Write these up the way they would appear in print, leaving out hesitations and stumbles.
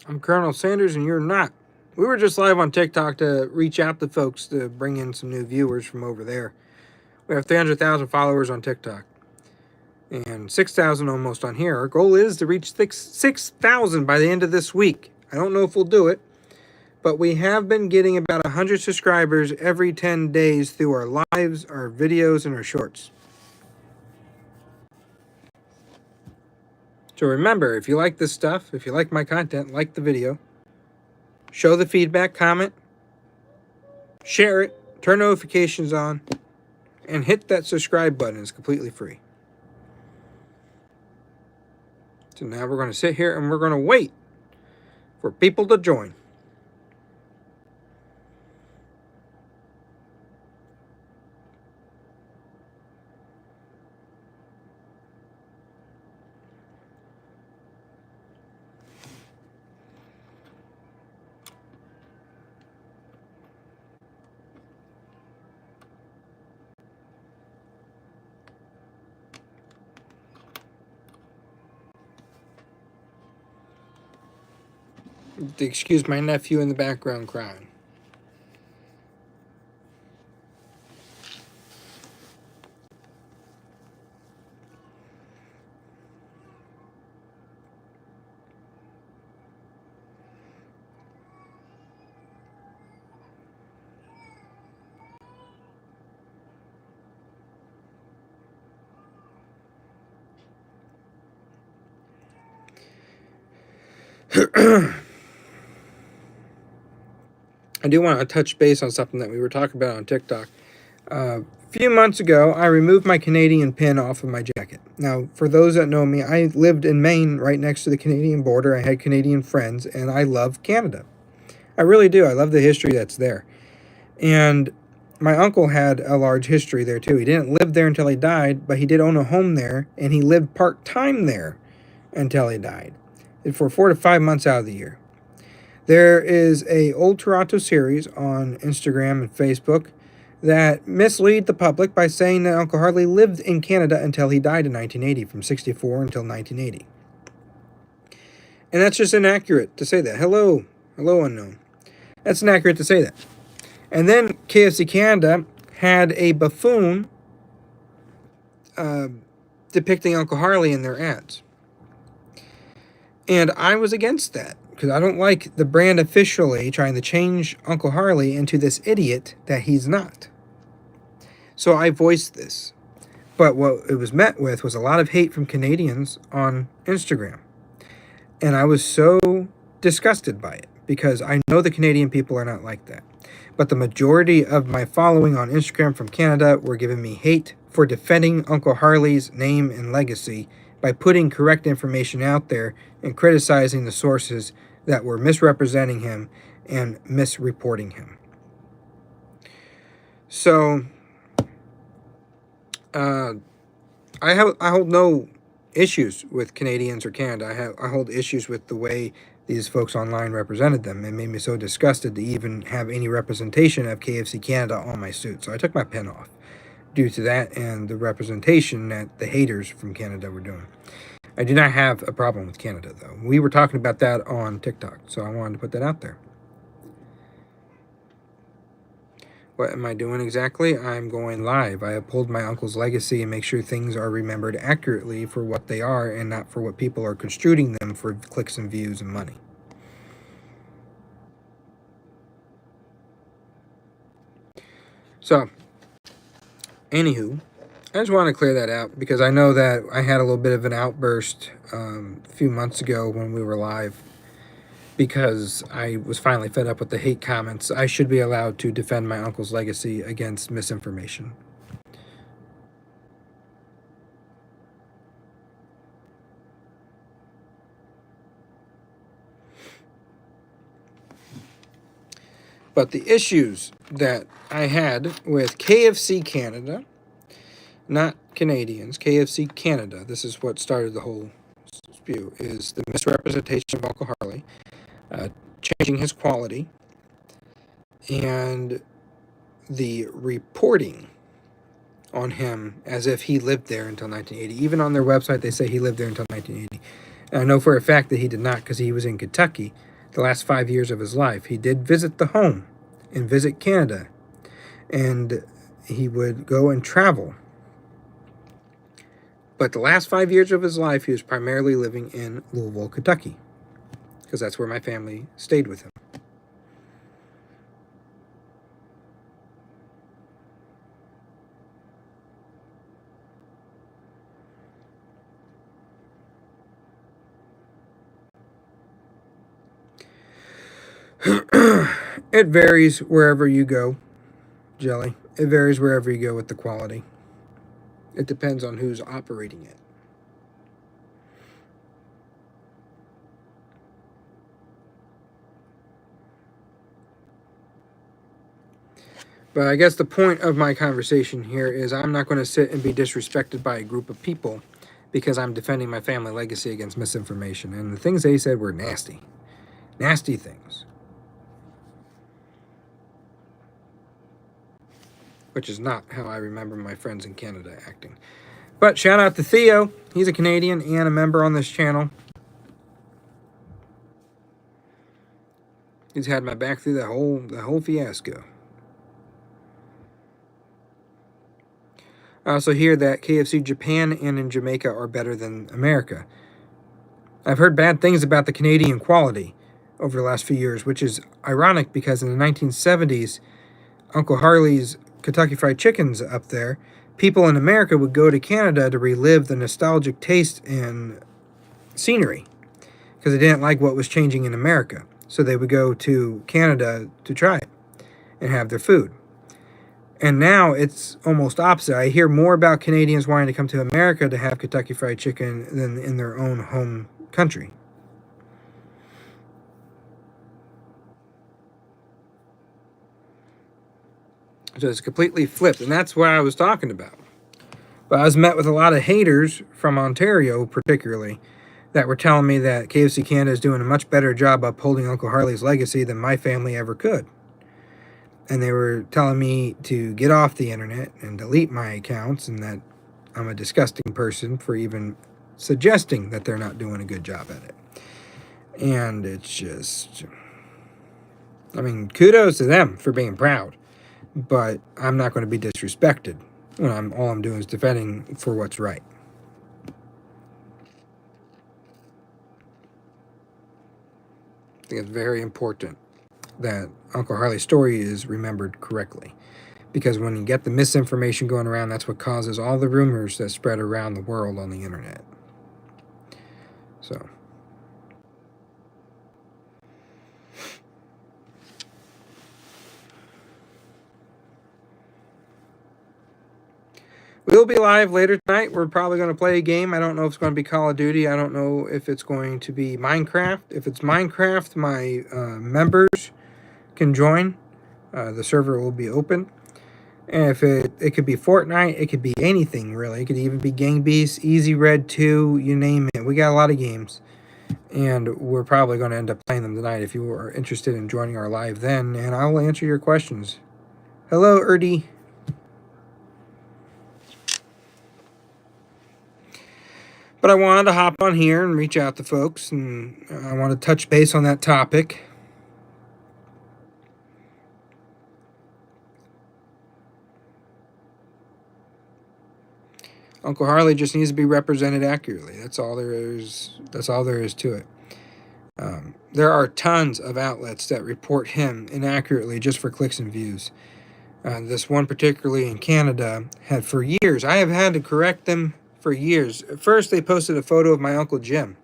I'm Colonel Sanders, and you're not. We were just live on TikTok to reach out to folks to bring in some new viewers from over there. We have 300,000 followers on TikTok and 6,000 almost on here. Our goal is to reach 6,000 by the end of this week. I don't know if we'll do it, but we have been getting about 100 subscribers every 10 days through our lives, our videos, and our shorts. So remember, if you like this stuff, if you like my content, like the video, show the feedback, comment, share it, turn notifications on, and hit that subscribe button. It's completely free. So now we're going to sit here and we're going to wait for people to join. Excuse my nephew in the background crying. I do want to touch base on something that we were talking about on TikTok. A few months ago, I removed my Canadian pin off of my jacket. Now, for those that know me, I lived in Maine right next to the Canadian border. I had Canadian friends, and I love Canada. I really do. I love the history that's there. And my uncle had a large history there, too. He didn't live there until he died, but he did own a home there, and he lived part-time there until he died for 4 to 5 months out of the year. There is a old Toronto series on Instagram and Facebook that mislead the public by saying that Uncle Harley lived in Canada until he died in 1980, from 64 until 1980. And that's just inaccurate to say that. Hello, unknown. That's inaccurate to say that. And then KFC Canada had a buffoon depicting Uncle Harley in their ads. And I was against that, because I don't like the brand officially trying to change Uncle Harley into this idiot that he's not. So I voiced this. But what it was met with was a lot of hate from Canadians on Instagram. And I was so disgusted by it, because I know the Canadian people are not like that. But the majority of my following on Instagram from Canada were giving me hate for defending Uncle Harley's name and legacy by putting correct information out there and criticizing the sources that were misrepresenting him and misreporting him. So, I hold no issues with Canadians or Canada. I hold issues with the way these folks online represented them. It made me so disgusted to even have any representation of KFC Canada on my suit. So I took my pin off due to that and the representation that the haters from Canada were doing. I do not have a problem with Canada, though. We were talking about that on TikTok, so I wanted to put that out there. What am I doing exactly? I'm going live. I uphold my uncle's legacy and make sure things are remembered accurately for what they are and not for what people are construing them for clicks and views and money. So, anywho, I just want to clear that out because I know that I had a little bit of an outburst a few months ago when we were live because I was finally fed up with the hate comments. I should be allowed to defend my uncle's legacy against misinformation. But the issues that I had with KFC Canada, not Canadians, KFC Canada, this is what started the whole spew, is the misrepresentation of Uncle Harley, changing his quality, and the reporting on him as if he lived there until 1980. Even on their website, they say he lived there until 1980. And I know for a fact that he did not, because he was in Kentucky the last 5 years of his life. He did visit the home and visit Canada, and he would go and travel. But the last 5 years of his life, he was primarily living in Louisville, Kentucky, because that's where my family stayed with him. It varies wherever you go, Jelly. It varies wherever you go with the quality. It depends on who's operating it. But I guess the point of my conversation here is I'm not going to sit and be disrespected by a group of people because I'm defending my family legacy against misinformation. And the things they said were nasty. Nasty things. Which is not how I remember my friends in Canada acting. But shout out to Theo. He's a Canadian and a member on this channel. He's had my back through the whole fiasco. I also hear that KFC Japan and in Jamaica are better than America. I've heard bad things about the Canadian quality over the last few years, which is ironic because in the 1970s, Uncle Harley's Kentucky Fried Chicken's up there. People in America would go to Canada to relive the nostalgic taste and scenery because they didn't like what was changing in America. So they would go to Canada to try it and have their food. And now it's almost opposite. I hear more about Canadians wanting to come to America to have Kentucky Fried Chicken than in their own home country. So it's completely flipped, and that's what I was talking about. But I was met with a lot of haters from Ontario, particularly, that were telling me that KFC Canada is doing a much better job upholding Uncle Harley's legacy than my family ever could. And they were telling me to get off the internet and delete my accounts and that I'm a disgusting person for even suggesting that they're not doing a good job at it. And it's just... I mean, kudos to them for being proud. But I'm not going to be disrespected when all I'm doing is defending for what's right. I think it's very important that Uncle Harley's story is remembered correctly. Because when you get the misinformation going around, that's what causes all the rumors that spread around the world on the internet. So... we'll be live later tonight. We're probably going to play a game. I don't know if it's going to be Call of Duty. I don't know if it's going to be Minecraft. If it's Minecraft, my members can join. The server will be open. And if it could be Fortnite, it could be anything, really. It could even be Gang Beasts, Easy Red 2, you name it. We got a lot of games. And we're probably going to end up playing them tonight if you are interested in joining our live then. And I'll answer your questions. Hello, Erdy. But I wanted to hop on here and reach out to folks, and I want to touch base on that topic. Uncle Harley just needs to be represented accurately. That's all there is. That's all there is to it. There are tons of outlets that report him inaccurately just for clicks and views. This one, particularly in Canada, had for years. I have had to correct them for years. First, they posted a photo of my Uncle Jim.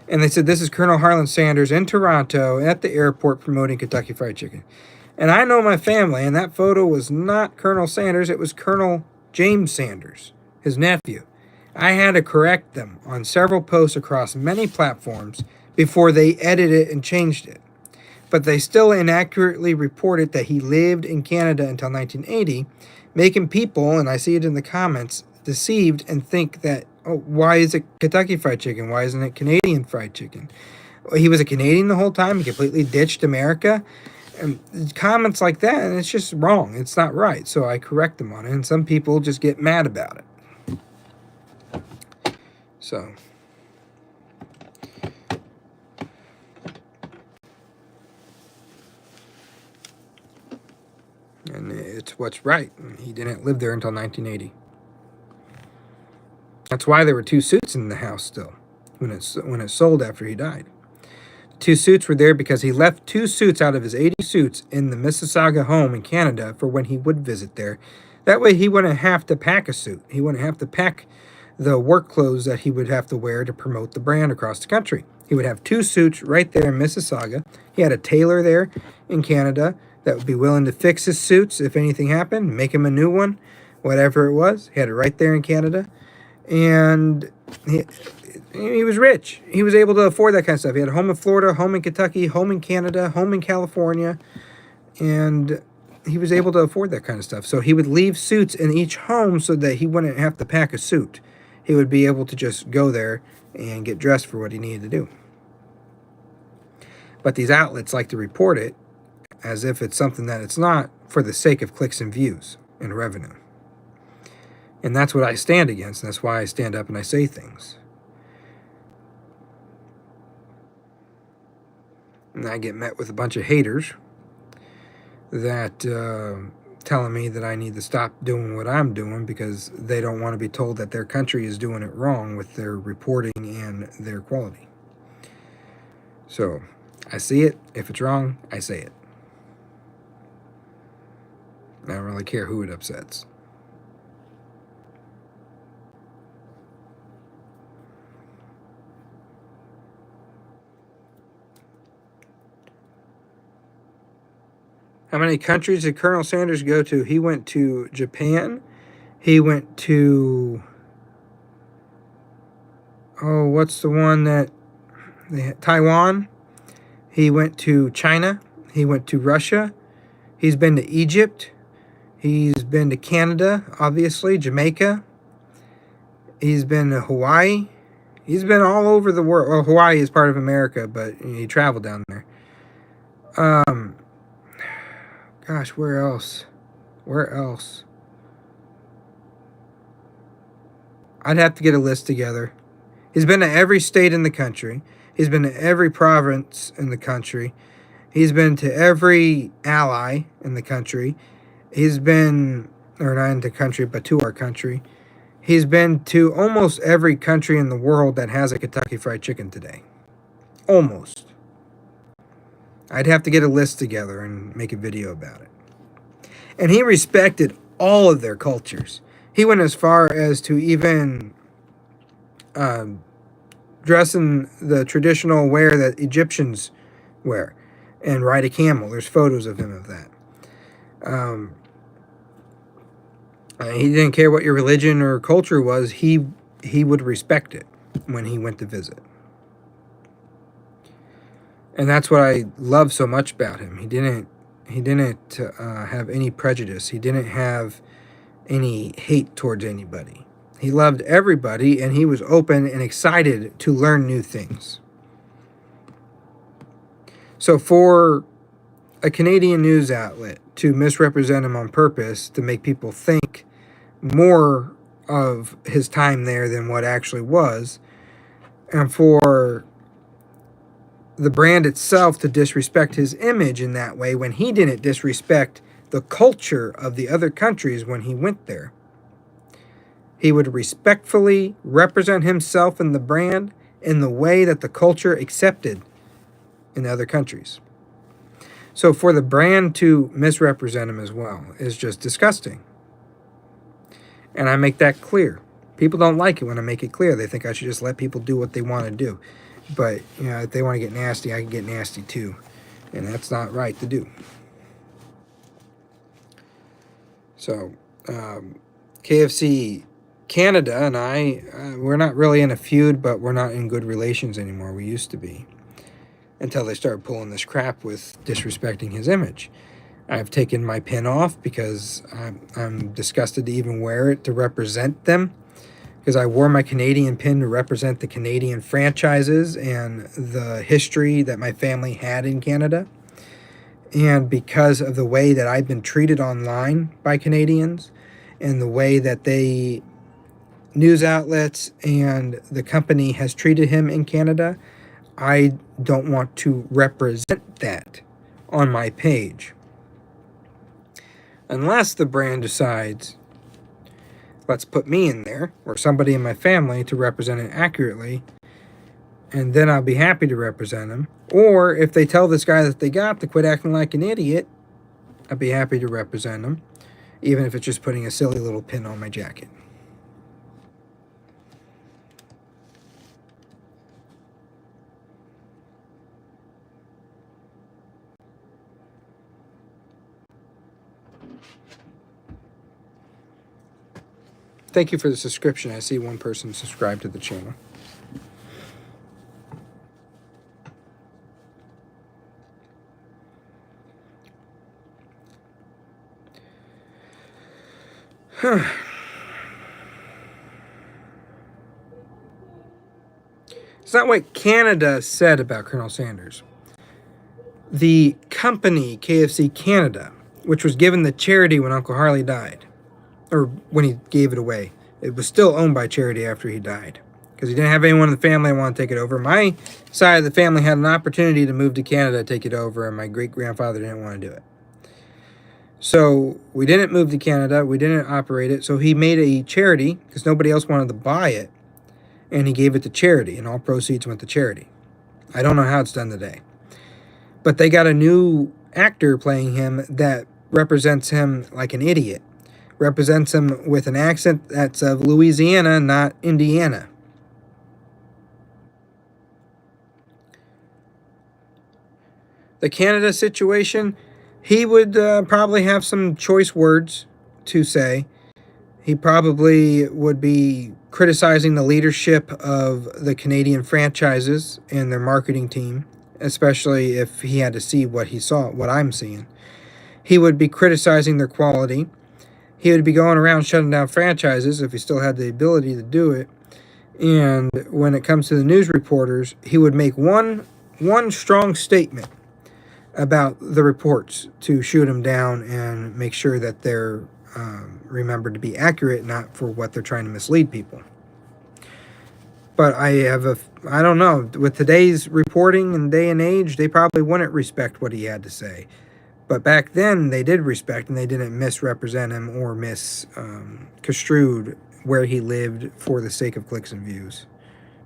And they said, this is Colonel Harlan Sanders in Toronto at the airport promoting Kentucky Fried Chicken. And I know my family, and that photo was not Colonel Sanders. It was Colonel James Sanders, his nephew. I had to correct them on several posts across many platforms before they edited it and changed it. But they still inaccurately reported that he lived in Canada until 1980, making people, and I see it in the comments, deceived and think that, oh, why is it Kentucky Fried Chicken? Why isn't it Canadian Fried Chicken? He was a Canadian the whole time. He completely ditched America. And comments like that, and it's just wrong. It's not right. So I correct them on it, and some people just get mad about it. So... it's what's right. He didn't live there until 1980. That's why there were 2 suits in the house still when it sold after he died. 2 suits were there because he left 2 suits out of his 80 suits in the Mississauga home in Canada for when he would visit there. That way he wouldn't have to pack a suit. He wouldn't have to pack the work clothes that he would have to wear to promote the brand across the country. He would have 2 suits right there in Mississauga. He had a tailor there in Canada that would be willing to fix his suits if anything happened, make him a new one, whatever it was. He had it right there in Canada. And he was rich. He was able to afford that kind of stuff. He had a home in Florida, home in Kentucky, home in Canada, home in California, and he was able to afford that kind of stuff. So he would leave suits in each home so that he wouldn't have to pack a suit. He would be able to just go there and get dressed for what he needed to do. But these outlets like to report it as if it's something that it's not, for the sake of clicks and views and revenue. And that's what I stand against, and that's why I stand up and I say things. And I get met with a bunch of haters that telling me that I need to stop doing what I'm doing because they don't want to be told that their country is doing it wrong with their reporting and their quality. So I see it. If it's wrong, I say it. I don't really care who it upsets. How many countries did Colonel Sanders go to? He went to Japan. He went to... Oh, what's the one that... Taiwan. He went to China. He went to Russia. He's been to Egypt. He's been to Canada, obviously. Jamaica. He's been to Hawaii. He's been all over the world. Well, Hawaii is part of America, but he traveled down there. Gosh, where else? Where else? I'd have to get a list together. He's been to every state in the country. He's been to every province in the country. He's been to every ally in the country. He's been, or not in the country, but to our country. He's been to almost every country in the world that has a Kentucky Fried Chicken today. Almost. I'd have to get a list together and make a video about it. And he respected all of their cultures. He went as far as to even dress in the traditional wear that Egyptians wear and ride a camel. There's photos of him of that. He didn't care what your religion or culture was. He would respect it when he went to visit. And that's what I love so much about him. He didn't have any prejudice. He didn't have any hate towards anybody. He loved everybody, and he was open and excited to learn new things. So for a Canadian news outlet to misrepresent him on purpose to make people think more of his time there than what actually was, and for the brand itself to disrespect his image in that way when he didn't disrespect the culture of the other countries when he went there. He would respectfully represent himself and the brand in the way that the culture accepted in other countries. So for the brand to misrepresent him as well is just disgusting. And I make that clear. People don't like it when I make it clear. They think I should just let people do what they want to do. But, you know, if they want to get nasty, I can get nasty too. And that's not right to do. So, KFC Canada and I, we're not really in a feud, but we're not in good relations anymore. We used to be. Until they started pulling this crap with disrespecting his image. I've taken my pin off because I'm disgusted to even wear it to represent them. Because I wore my Canadian pin to represent the Canadian franchises and the history that my family had in Canada. And because of the way that I've been treated online by Canadians and the way that news outlets and the company has treated him in Canada, I don't want to represent that on my page. unless the brand decides, let's put me in there or somebody in my family to represent it accurately, and then I'll be happy to represent them. Or if they tell this guy that they got to quit acting like an idiot, I'd be happy to represent them, even if it's just putting a silly little pin on my jacket. Thank you for the subscription. I see one person subscribed to the channel. Huh. It's not what Canada said about Colonel Sanders. The company, KFC Canada, which was given the charity when Uncle Harley died, or when he gave it away, it was still owned by charity after he died, because he didn't have anyone in the family want to take it over. My side of the family had an opportunity to move to Canada to take it over, and my great-grandfather didn't want to do it. So we didn't move to Canada. We didn't operate it. So he made a charity because nobody else wanted to buy it, and he gave it to charity, and all proceeds went to charity. I don't know how it's done today. But they got a new actor playing him that represents him like an idiot. Represents him with an accent that's of Louisiana, not Indiana. The Canada situation, he would probably have some choice words to say. He probably would be criticizing the leadership of the Canadian franchises and their marketing team, especially if he had to see what he saw, what I'm seeing. He would be criticizing their quality. He would be going around shutting down franchises if he still had the ability to do it. And when it comes to the news reporters, he would make one strong statement about the reports to shoot them down and make sure that they're remembered to be accurate, not for what they're trying to mislead people. But I don't know, with today's reporting and day and age, they probably wouldn't respect what he had to say. But back then, they did respect, and they didn't misrepresent him or misconstrued where he lived for the sake of clicks and views,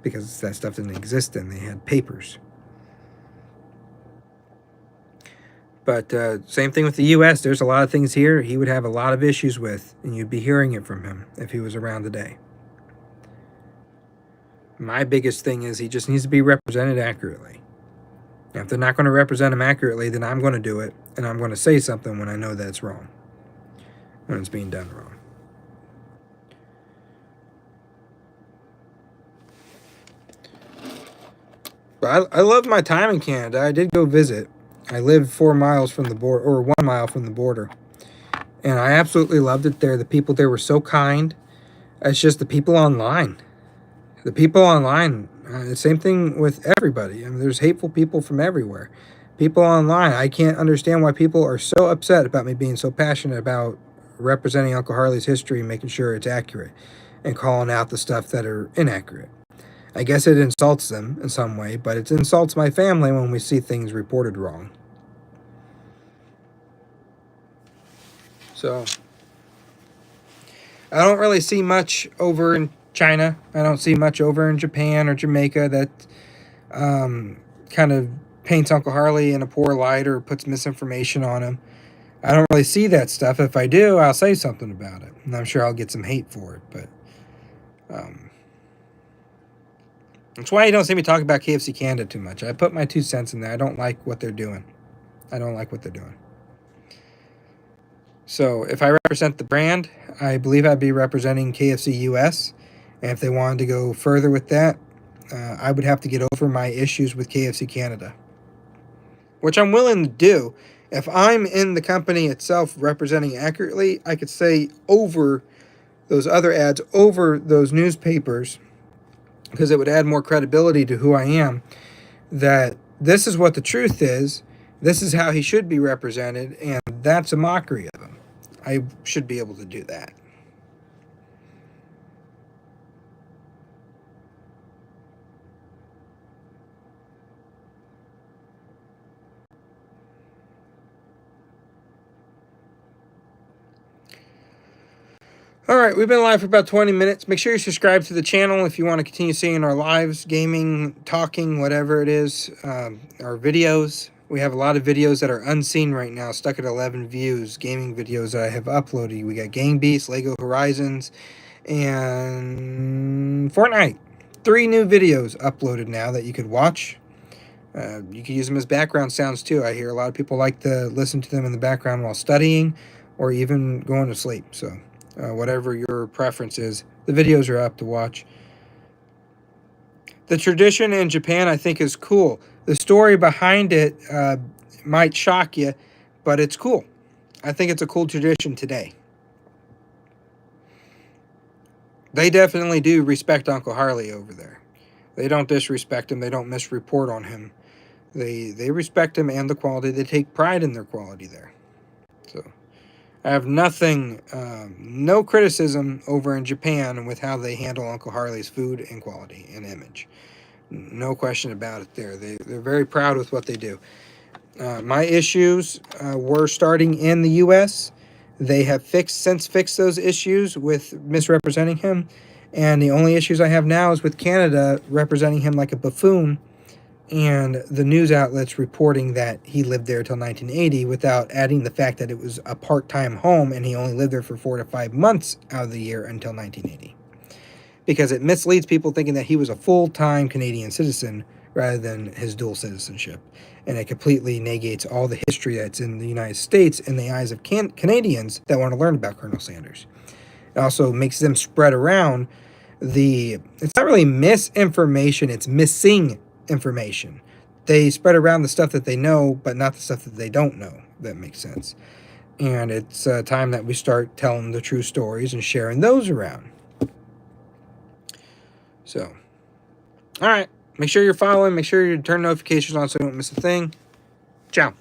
because that stuff didn't exist then. They had papers. But same thing with the U.S. There's a lot of things here he would have a lot of issues with, and you'd be hearing it from him if he was around today. My biggest thing is he just needs to be represented accurately. If they're not going to represent him accurately, then I'm going to do it, and I'm going to say something when I know that it's wrong, when it's being done wrong. But I love my time in Canada. I did go visit. I lived 4 miles from the border, or 1 mile from the border, and I absolutely loved it there. The people there were so kind. It's just the people online. The people online, same thing with everybody. I mean, there's hateful people from everywhere. People online, I can't understand why people are so upset about me being so passionate about representing Uncle Harley's history and making sure it's accurate and calling out the stuff that are inaccurate. I guess it insults them in some way, but it insults my family when we see things reported wrong. So, I don't really see much over in China. I don't see much over in Japan or Jamaica that kind of paints Uncle Harley in a poor light or puts misinformation on him. I don't really see that stuff. If I do, I'll say something about it. And I'm sure I'll get some hate for it. But that's why you don't see me talk about KFC Canada too much. I put my 2 cents in there. I don't like what they're doing. I don't like what they're doing. So if I represent the brand, I believe I'd be representing KFC US. And if they wanted to go further with that, I would have to get over my issues with KFC Canada, which I'm willing to do. If I'm in the company itself representing accurately, I could say over those other ads, over those newspapers, because it would add more credibility to who I am, that this is what the truth is, this is how he should be represented, and that's a mockery of him. I should be able to do that. Alright, we've been live for about 20 minutes. Make sure you subscribe to the channel if you want to continue seeing our lives, gaming, talking, whatever it is, our videos. We have a lot of videos that are unseen right now, stuck at 11 views, gaming videos that I have uploaded. We got Gang Beasts, Lego Horizons, and Fortnite. 3 new videos uploaded now that you could watch. You can use them as background sounds too. I hear a lot of people like to listen to them in the background while studying or even going to sleep. So whatever your preference is, the videos are up to watch. The tradition in Japan, I think, is cool. The story behind it might shock you, but it's cool. I think it's a cool tradition today. They definitely do respect Uncle Harley over there. They don't disrespect him. They don't misreport on him. They respect him and the quality. They take pride in their quality there. So I have nothing, no criticism over in Japan with how they handle Uncle Harley's food and quality and image. No question about it there. They're very proud with what they do. My issues were starting in the U.S. They have since fixed those issues with misrepresenting him. And the only issues I have now is with Canada representing him like a buffoon, and the news outlets reporting that he lived there till 1980 without adding the fact that it was a part-time home and he only lived there for 4 to 5 months out of the year until 1980. Because it misleads people thinking that he was a full-time Canadian citizen rather than his dual citizenship. And it completely negates all the history that's in the United States in the eyes of Canadians that want to learn about Colonel Sanders. It also makes them spread around it's not really misinformation, it's missing information. They spread around the stuff that they know, but not the stuff that they don't know. If that makes sense. And it's time that we start telling the true stories and sharing those around. So, all right. Make sure you're following. Make sure you turn notifications on so you don't miss a thing. Ciao.